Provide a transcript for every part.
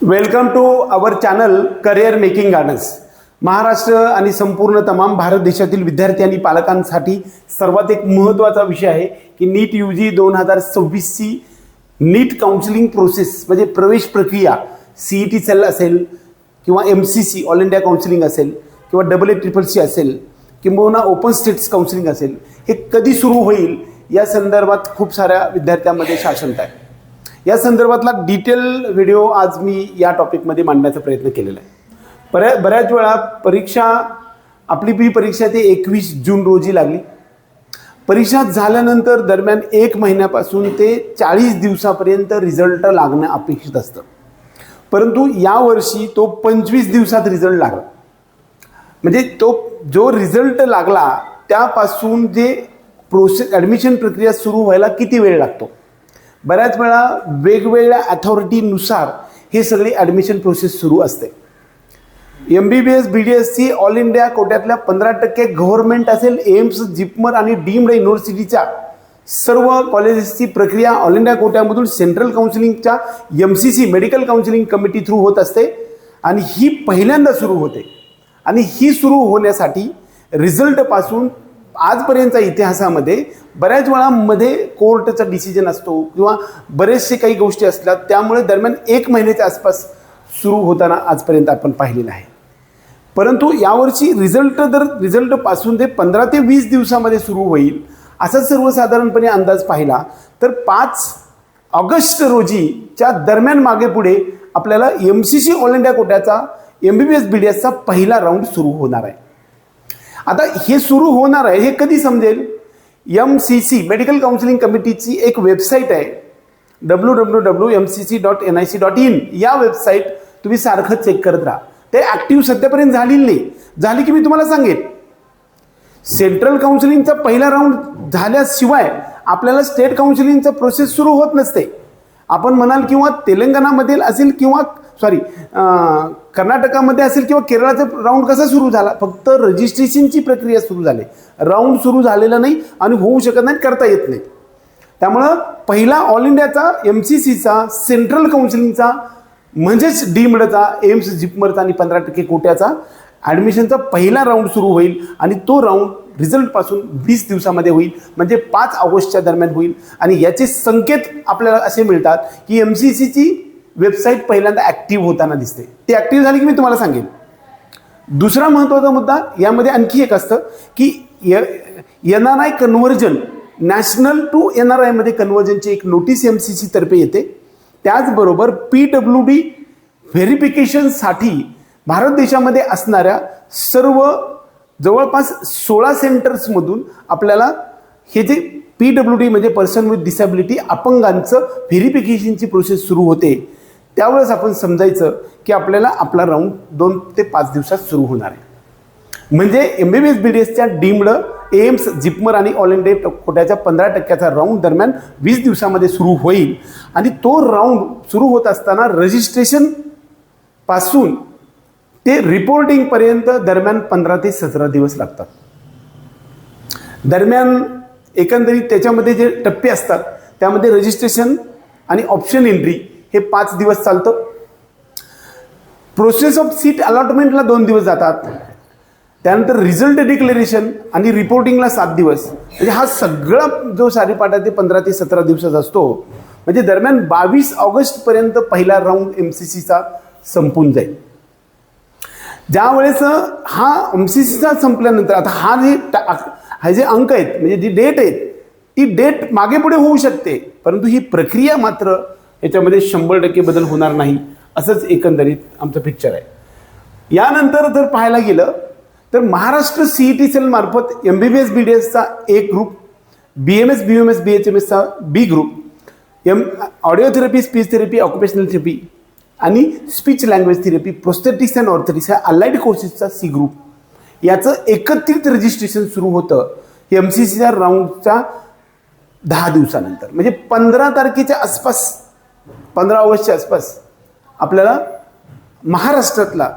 Welcome to our channel career making gardens. Maharashtra आणि संपूर्ण तमाम भारत देशातील विद्यार्थी आणि पालकांसाठी सर्वात एक महत्त्वाचा विषय आहे की नीट UG 2026ची नीट काउन्सिलिंग प्रोसेस म्हणजे प्रवेश प्रक्रिया CET सेल असेल किंवा MCC ऑल इंडिया काउन्सिलिंग असेल किंवा AACCC असेल किंवा ओपन स्टेट्स काउन्सिलिंग असेल, हे कधी सुरू होईल या संदर्भात खूप साऱ्या विद्यार्थ्यांमध्ये शासनता आहे. या संदर्भातला डिटेल व्हिडिओ आज मी या टॉपिकमध्ये मांडण्याचा प्रयत्न केलेला आहे. बऱ्याच वेळा आपली परीक्षा ते 21 जून रोजी लागली. परीक्षा झाल्यानंतर दरम्यान 1 महिन्यापासून ते 40 दिवसापर्यंत रिझल्ट लागणं अपेक्षित असतं, परंतु यावर्षी तो 25 दिवसात रिझल्ट लागला. म्हणजे तो जो रिझल्ट लागला त्यापासून जे ॲडमिशन प्रक्रिया सुरू व्हायला किती वेळ लागतो. बऱ्याच वेळा वेगवेगळ्या अथॉरिटीनुसार हे सगळी ॲडमिशन प्रोसेस सुरू असते. MBBS BDSची ऑल इंडिया कोट्यातल्या 15% गव्हर्नमेंट असेल, एम्स, जिपमर आणि डीम्ड युनिव्हर्सिटीच्या सर्व कॉलेजेसची प्रक्रिया ऑल इंडिया कोट्यामधून सेंट्रल काउन्सिलिंगच्या MCC medical counselling committee through होत असते आणि ही पहिल्यांदा सुरू होते. आणि ही सुरू होण्यासाठी रिझल्टपासून आजपर्यंतच्या इतिहासामध्ये बऱ्याच वेळा मध्ये कोर्टचा डिसिजन असतो किंवा बरेचसे काही गोष्टी असतात, त्यामुळे दरम्यान 1 महिन्याच्या आसपास सुरू होताना आजपर्यंत आपण पाहिलेलं आहे. परंतु यावर्षी रिझल्टपासून ते 15 ते 20 दिवसामध्ये सुरू होईल असा सर्वसाधारणपणे अंदाज पाहिला तर 5 ऑगस्ट रोजीच्या दरम्यान मागे पुढे आपल्याला MCC ऑल इंडिया कोट्याचा MBBS BDSचा पहिला राऊंड सुरू होणार आहे. आता हे सुरू होणार आहे हे कधी समजेल? MCC मेडिकल काउन्सिलिंग कमिटीची एक वेबसाईट आहे www.mcc.nic.in. या वेबसाईट तुम्ही सारखं चेक करत राहा. ते ॲक्टिव्ह सध्यापर्यंत झालेली नाही. झाली की मी तुम्हाला सांगेन. सेंट्रल काउन्सिलिंगचा पहिला राऊंड झाल्याशिवाय आपल्याला स्टेट काउन्सिलिंगचा प्रोसेस सुरू होत नसते. आपण म्हणाल किंवा तेलंगणामध्ये असेल किंवा कर्नाटकामध्ये असेल किंवा केरळाचा राऊंड कसा सुरू झाला, फक्त रजिस्ट्रेशनची प्रक्रिया सुरू झाली, राऊंड सुरू झालेला नाही आणि होऊ शकत नाही, करता येत नाही. त्यामुळं पहिला ऑल इंडियाचा MCCचा सेंट्रल काउन्सिलिंगचा म्हणजेच डीम्डचा, एम्स, जिपमरचा आणि 15% कोट्याचा ॲडमिशनचा पहिला राऊंड सुरू होईल आणि तो राऊंड रिझल्टपासून 20 दिवसामध्ये होईल, म्हणजे 5 ऑगस्टच्या दरम्यान होईल. आणि याचे संकेत आपल्याला असे मिळतात की MCCची वेबसाईट पहिल्यांदा ॲक्टिव्ह होताना दिसते. ती ॲक्टिव्ह झाली की मी तुम्हाला सांगेन. दुसरा महत्त्वाचा मुद्दा यामध्ये आणखी एक असतं की NRI conversion, national to NRI मध्ये कन्व्हर्जनची एक नोटीस MCC तर्फे येते. त्याचबरोबर PWD व्हेरिफिकेशनसाठी भारत देशामध्ये असणाऱ्या सर्व जवळपास 16 सेंटर्समधून आपल्याला हे जे PWD म्हणजे पर्सन विथ डिसॅबिलिटी, अपंगांचं व्हेरिफिकेशनची प्रोसेस सुरू होते. त्यावेळेस आपण समजायचं की आपल्याला आपला राऊंड 2 ते 5 दिवसात सुरू होणार आहे. म्हणजे MBBS BDSच्या डीम्ड, एम्स, जिपमर आणि ऑल इंडिया कोट्याच्या 15%चा राऊंड दरम्यान 20 दिवसामध्ये सुरू होईल. आणि तो राऊंड सुरू होत असताना रजिस्ट्रेशन पासून ते रिपोर्टिंगपर्यंत दरम्यान 15 ते 17 दिवस लागतात. दरम्यान एकंदरीत त्याच्यामध्ये जे टप्पे असतात त्यामध्ये रजिस्ट्रेशन आणि ऑप्शन एंट्री हे 5 दिवस चालतं. प्रोसेस ऑफ सीट अलॉटमेंटला 2 दिवस जातात. त्यानंतर रिझल्ट डिक्लेरेशन आणि रिपोर्टिंगला 7 दिवस. म्हणजे हा सगळा जो सारीपाटा ते 15 ते 17 दिवसाचा असतो. म्हणजे दरम्यान 22 ऑगस्टपर्यंत पहिला राऊंड MCCचा संपून जाईल. ज्या वेळेस हा MCCचा संपल्यानंतर आता हा जे अंक आहेत म्हणजे जी डेट आहेत ती डेट मागे पुढे होऊ शकते, परंतु ही प्रक्रिया मात्र याच्यामध्ये 100% बदल होणार नाही, असंच एकंदरीत आमचं पिक्चर आहे. यानंतर जर पाहायला गेलं तर महाराष्ट्र CET सेल मार्फत MBBS BDSचा एक ग्रुप, BMS BUMS BHMSचा B ग्रुप, audio therapy, speech therapy, occupational therapy आणि speech language therapy, prosthetics and orthotics ह्या अलाइड कोर्सेसचा C ग्रुप, याचं एकत्रित रजिस्ट्रेशन सुरू होतं MCCच्या राऊंडच्या 10 दिवसानंतर. म्हणजे 15 तारखेच्या आसपास, 15 ऑगस्टच्या आसपास आपल्याला महाराष्ट्रातला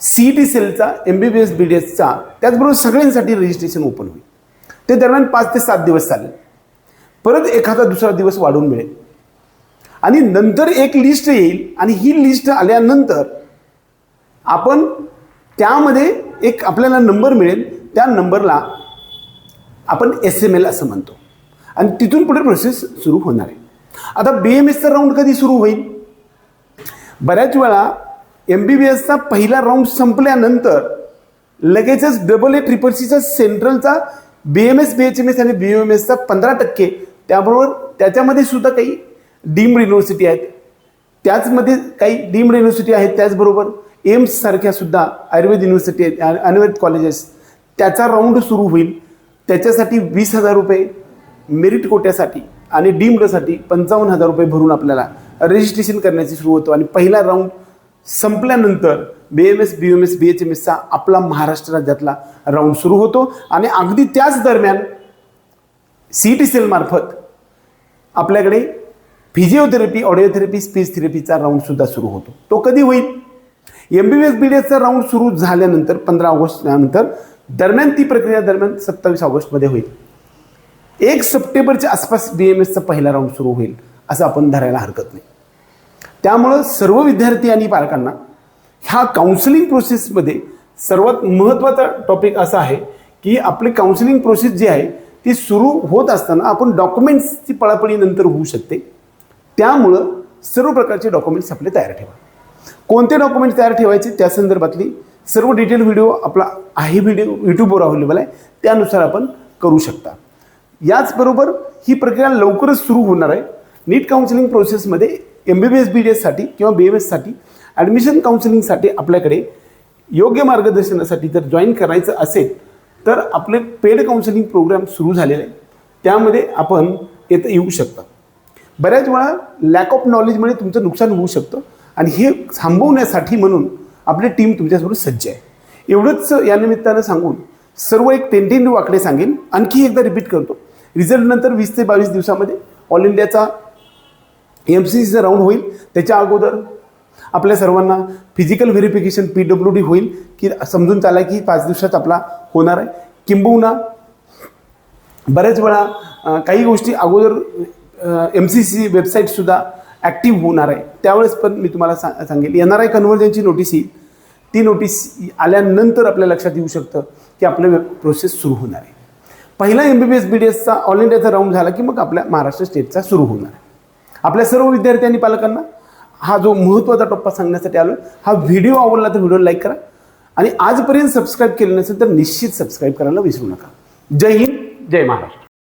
CET सेलचा MBBS BDSचा त्याचबरोबर सगळ्यांसाठी रजिस्ट्रेशन ओपन होईल. ते दरम्यान 5 ते 7 दिवस चालेल. परत एखादा दुसरा दिवस वाढून मिळेल. आणि नंतर एक लिस्ट येईल आणि ही लिस्ट आल्यानंतर आपण त्यामध्ये एक आपल्याला नंबर मिळेल, त्या नंबरला आपण SML असं म्हणतो आणि तिथून पुढे प्रोसेस सुरू होणार आहे. आता BMSचा राऊंड कधी सुरू होईल? बऱ्याच वेळा MBBSचा पहिला राऊंड संपल्यानंतर लगेचच AA-CCCचा सेंट्रलचा BMS, BHMS आणि BUMSचा 15%, त्याबरोबर त्याच्यामध्ये सुद्धा काही डीम्ड युनिव्हर्सिटी आहेत, त्याचमध्ये काही डीम्ड युनिव्हर्सिटी आहेत, त्याचबरोबर एम्स सारख्या सुद्धा आयुर्वेद युनिव्हर्सिटी आहेत, आयुर्वेद कॉलेजेस, त्याचा राऊंड सुरू होईल. त्याच्यासाठी 20,000 रुपये मेरिट कोट्यासाठी आणि डीम्डसाठी 55,000 रुपये भरून आपल्याला रजिस्ट्रेशन करण्याची सुरू होतो आणि पहिला राऊंड संपल्यानंतर BMS, BUMS, BHMSचा आपला महाराष्ट्र राज्यातला राऊंड सुरू होतो आणि अगदी त्याच दरम्यान CET सेल मार्फत आपल्याकडे फिजिओथेरपी, ऑडिओथेरपी, स्पीच थेरपीचा राऊंड सुद्धा सुरू होतो. तो कधी होईल? MBBS BDSचा राऊंड सुरू झाल्यानंतर 15 ऑगस्ट नंतर दरम्यान ती प्रक्रिया दरम्यान 27 ऑगस्टमध्ये होईल. 1 सप्टेंबरच्या आसपास BMSचा पहिला राऊंड सुरू होईल असं आपण धरायला हरकत नाही. त्यामुळं सर्व विद्यार्थी आणि पालकांना ह्या काउन्सिलिंग प्रोसेसमध्ये सर्वात महत्त्वाचा टॉपिक असा आहे की आपली काउन्सिलिंग प्रोसेस जी आहे ती सुरू होत असताना आपण डॉक्युमेंट्सची पळापळी नंतर होऊ शकते. त्यामुळं सर्व प्रकारचे डॉक्युमेंट्स आपले तयार ठेवा. कोणते डॉक्युमेंट्स तयार ठेवायचे त्या संदर्भातली सर्व डिटेल व्हिडिओ आपला आहे, व्हिडिओ यूट्यूबवर अवेलेबल आहे, त्यानुसार आपण करू शकता. याचबरोबर ही प्रक्रिया लवकरच सुरू होणार आहे. नीट काउन्सिलिंग प्रोसेसमध्ये MBBS BDSसाठी किंवा BMSसाठी ॲडमिशन काउन्सिलिंगसाठी आपल्याकडे योग्य मार्गदर्शनासाठी जर जॉईन करायचं असेल तर आपले पेड काउन्सिलिंग प्रोग्राम सुरू झालेले आहे, त्यामध्ये आपण येतं येऊ शकता. बऱ्याच वेळा लॅक ऑफ नॉलेजमुळे तुमचं नुकसान होऊ शकतं आणि हे थांबवण्यासाठी म्हणून आपली टीम तुमच्यासोबत सज्ज आहे. एवढंच या निमित्तानं सांगून सर्व एक टेंटेटिव्ह आकडे सांगेन, आणखी एकदा रिपीट करतो. रिझल्ट नंतर 20 ते 22 दिवसामध्ये ऑल इंडियाचा MCCचा राऊंड होईल. त्याच्या अगोदर आपल्या सर्वांना फिजिकल व्हेरिफिकेशन PWD होईल की समजून चाला की 5 दिवसात आपला होणार आहे. किंबहुना बऱ्याच वेळा काही गोष्टी अगोदर MCC वेबसाईटसुद्धा ॲक्टिव्ह होणार आहे, त्यावेळेस पण मी तुम्हाला सांगेल. NRI कन्व्हर्जनची नोटीस येईल, ती नोटीस आल्यानंतर आपल्या लक्षात येऊ शकतं की आपलं प्रोसेस सुरू होणार आहे. पहिला MBBS BDSचा ऑल इंडियाचा राऊंड झाला की मग आपल्या महाराष्ट्र स्टेटचा सुरू होणार आहे. आपल्या सर्व विद्यार्थी आणि पालकांना हा जो महत्त्वाचा टप्पा सांगण्यासाठी आलो. हा व्हिडिओ आवडला तर व्हिडिओ लाईक करा आणि आजपर्यंत सबस्क्राईब केलं नसेल तर निश्चित सबस्क्राईब करायला विसरू नका. जय हिंद, जय महाराष्ट्र.